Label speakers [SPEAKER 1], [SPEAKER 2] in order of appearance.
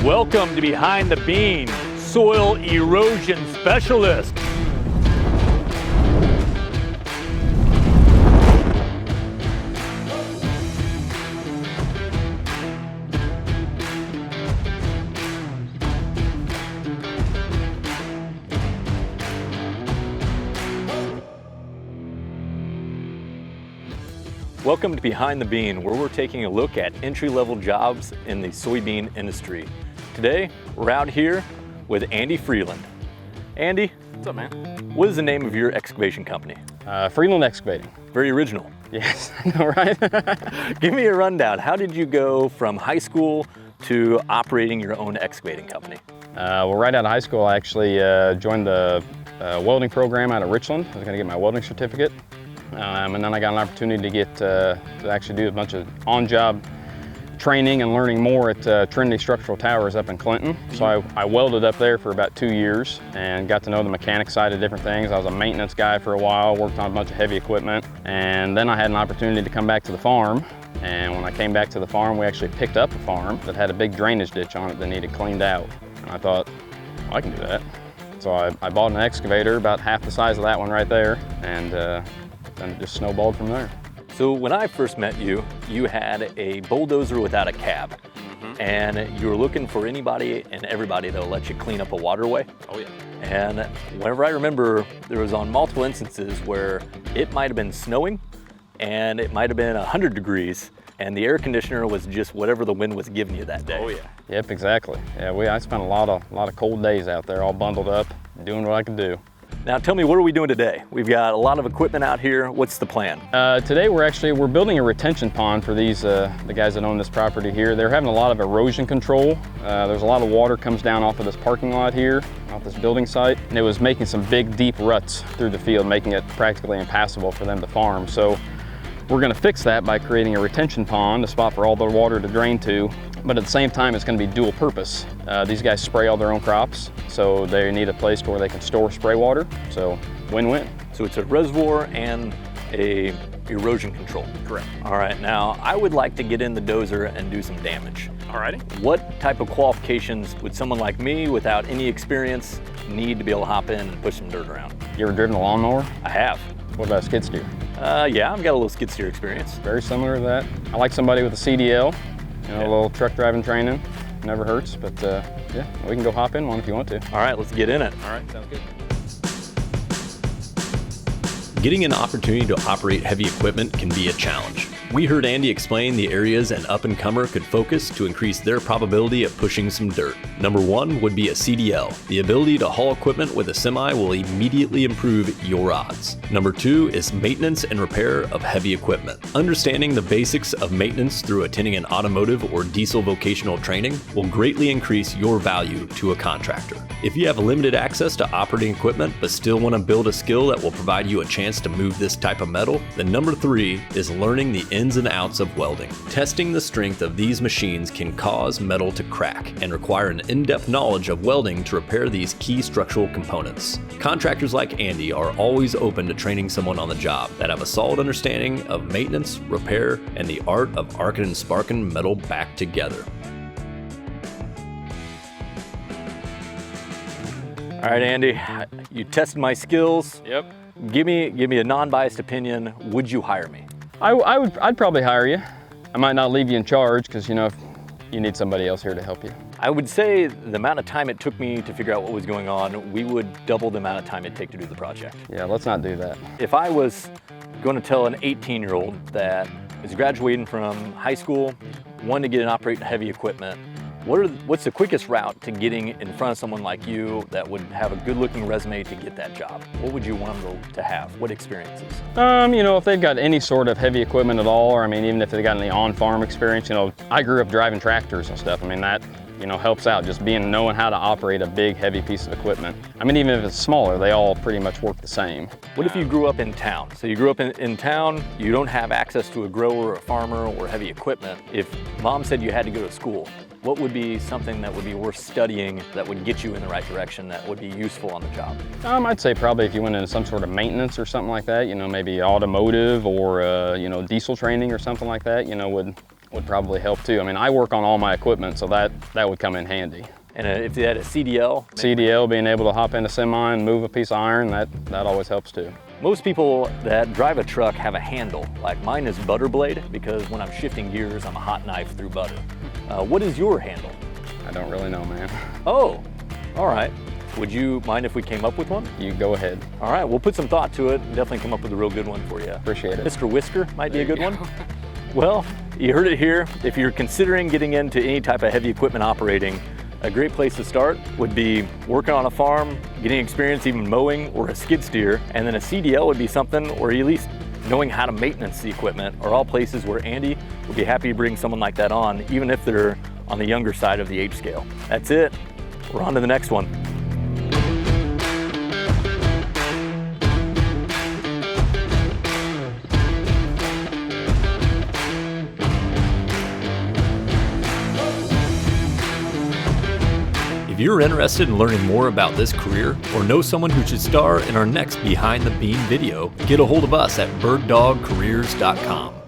[SPEAKER 1] Welcome to Behind the Bean, soil erosion specialist. Welcome to Behind the Bean, where we're taking a look at entry-level jobs in the soybean industry. Today, we're out here with Andy Freeland. Andy,
[SPEAKER 2] What's up, man?
[SPEAKER 1] what is the name of your excavation company?
[SPEAKER 2] Freeland Excavating.
[SPEAKER 1] Very original.
[SPEAKER 2] Yes, I know, right?
[SPEAKER 1] Give me a rundown. How did you go from high school to operating your own excavating company?
[SPEAKER 2] Well, right out of high school, I actually joined the welding program out of Richland. I was going to get my welding certificate. And then I got an opportunity to get to actually do a bunch of on-job training and learning more at Trinity Structural Towers up in Clinton. So I welded up there for about 2 years and got to know the mechanic side of different things. I was a maintenance guy for a while, worked on a bunch of heavy equipment. And then I had an opportunity to come back to the farm. And when I came back to the farm, we actually picked up a farm that had a big drainage ditch on it that needed cleaned out. And I thought, well, I can do that. So I bought an excavator, about half the size of that one right there, and then it just snowballed from there.
[SPEAKER 1] So when I first met you, you had a bulldozer without a cab. And you were looking for anybody and everybody that'll let you clean up a waterway.
[SPEAKER 2] Oh yeah.
[SPEAKER 1] And whenever I remember, there was on multiple instances where it might have been snowing and it might have been 100 degrees and the air conditioner was just whatever the wind was giving you that day.
[SPEAKER 2] Oh yeah. Yep, exactly. Yeah, I spent a lot of cold days out there, all bundled up, doing what I could do.
[SPEAKER 1] Now tell me, what are we doing today? We've got a lot of equipment out here. What's the plan?
[SPEAKER 2] Today we're building a retention pond for these the guys that own this property here. They're having a lot of erosion control. There's a lot of water comes down off of this parking lot here, off this building site, and it was making some big deep ruts through the field, making it practically impassable for them to farm. So we're going to fix that by creating a retention pond, a spot for all the water to drain to. But at the same time, it's going to be dual purpose. These guys spray all their own crops, so they need a place where they can store spray water. So win-win.
[SPEAKER 1] So it's a reservoir and a erosion control.
[SPEAKER 2] Correct.
[SPEAKER 1] All right, now I would like to get in the dozer and do some damage.
[SPEAKER 2] Alrighty.
[SPEAKER 1] What type of qualifications would someone like me without any experience need to be able to hop in and push some dirt around?
[SPEAKER 2] You ever driven a lawnmower?
[SPEAKER 1] I have.
[SPEAKER 2] What about a skid steer?
[SPEAKER 1] Yeah, I've got a little skid steer experience.
[SPEAKER 2] Very similar to that. I like somebody with a CDL. You know, a little truck driving training, never hurts, but yeah, we can go hop in one if you want to.
[SPEAKER 1] All right, let's get in it.
[SPEAKER 2] All right, sounds good.
[SPEAKER 3] Getting an opportunity to operate heavy equipment can be a challenge. We heard Andy explain the areas an up-and-comer could focus to increase their probability of pushing some dirt. Number one would be a CDL. The ability to haul equipment with a semi will immediately improve your odds. Number two is maintenance and repair of heavy equipment. Understanding the basics of maintenance through attending an automotive or diesel vocational training will greatly increase your value to a contractor. If you have limited access to operating equipment but still want to build a skill that will provide you a chance to move this type of metal, then number three is learning the ins and outs of welding. Testing the strength of these machines can cause metal to crack and require an in-depth knowledge of welding to repair these key structural components. Contractors like Andy are always open to training someone on the job that have a solid understanding of maintenance, repair, and the art of arcing and sparking metal back together.
[SPEAKER 1] All right, Andy, you tested my skills.
[SPEAKER 2] Yep.
[SPEAKER 1] Give me a non-biased opinion. Would you hire me?
[SPEAKER 2] I'd probably hire you. I might not leave you in charge because, you know, if you need somebody else here to help you.
[SPEAKER 1] I would say the amount of time it took me to figure out what was going on, we would double the amount of time it'd take to do the project.
[SPEAKER 2] Yeah, let's not do that.
[SPEAKER 1] If I was going to tell an 18-year-old that is graduating from high school, wanted to get and operate heavy equipment, what's the quickest route to getting in front of someone like you that would have a good-looking resume to get that job? What would you want them to have? What experiences?
[SPEAKER 2] You know, if they've got any sort of heavy equipment at all, or I mean, even if they've got any on-farm experience, you know, I grew up driving tractors and stuff. I mean, that, you know, helps out, just knowing how to operate a big, heavy piece of equipment. I mean, even if it's smaller, they all pretty much work the same.
[SPEAKER 1] What if you grew up in town? So you grew up in town, you don't have access to a grower, a farmer, or heavy equipment. If mom said you had to go to school, what would be something that would be worth studying that would get you in the right direction, that would be useful on the job?
[SPEAKER 2] I'd say probably if you went into some sort of maintenance or something like that, you know, maybe automotive or, you know, diesel training or something like that, you know, would would probably help too. I mean, I work on all my equipment, so that would come in handy.
[SPEAKER 1] And if they had a CDL?
[SPEAKER 2] CDL, being able to hop in a semi and move a piece of iron, that always helps too.
[SPEAKER 1] Most people that drive a truck have a handle. Like mine is butter blade, because when I'm shifting gears, I'm a hot knife through butter. What is your handle?
[SPEAKER 2] I don't really know, man.
[SPEAKER 1] Oh, all right. Would you mind if we came up with one?
[SPEAKER 2] You go ahead.
[SPEAKER 1] All right, we'll put some thought to it and definitely come up with a real good one for you.
[SPEAKER 2] Appreciate it.
[SPEAKER 1] Mr. Whisker might be a good one. Well, you heard it here. If you're considering getting into any type of heavy equipment operating, a great place to start would be working on a farm, getting experience even mowing or a skid steer, and then a CDL would be something, or at least knowing how to maintenance the equipment, are all places where Andy would be happy to bring someone like that on, even if they're on the younger side of the age scale. That's it. We're on to the next one.
[SPEAKER 3] If you're interested in learning more about this career or know someone who should star in our next Behind the Beam video, get a hold of us at birddogcareers.com.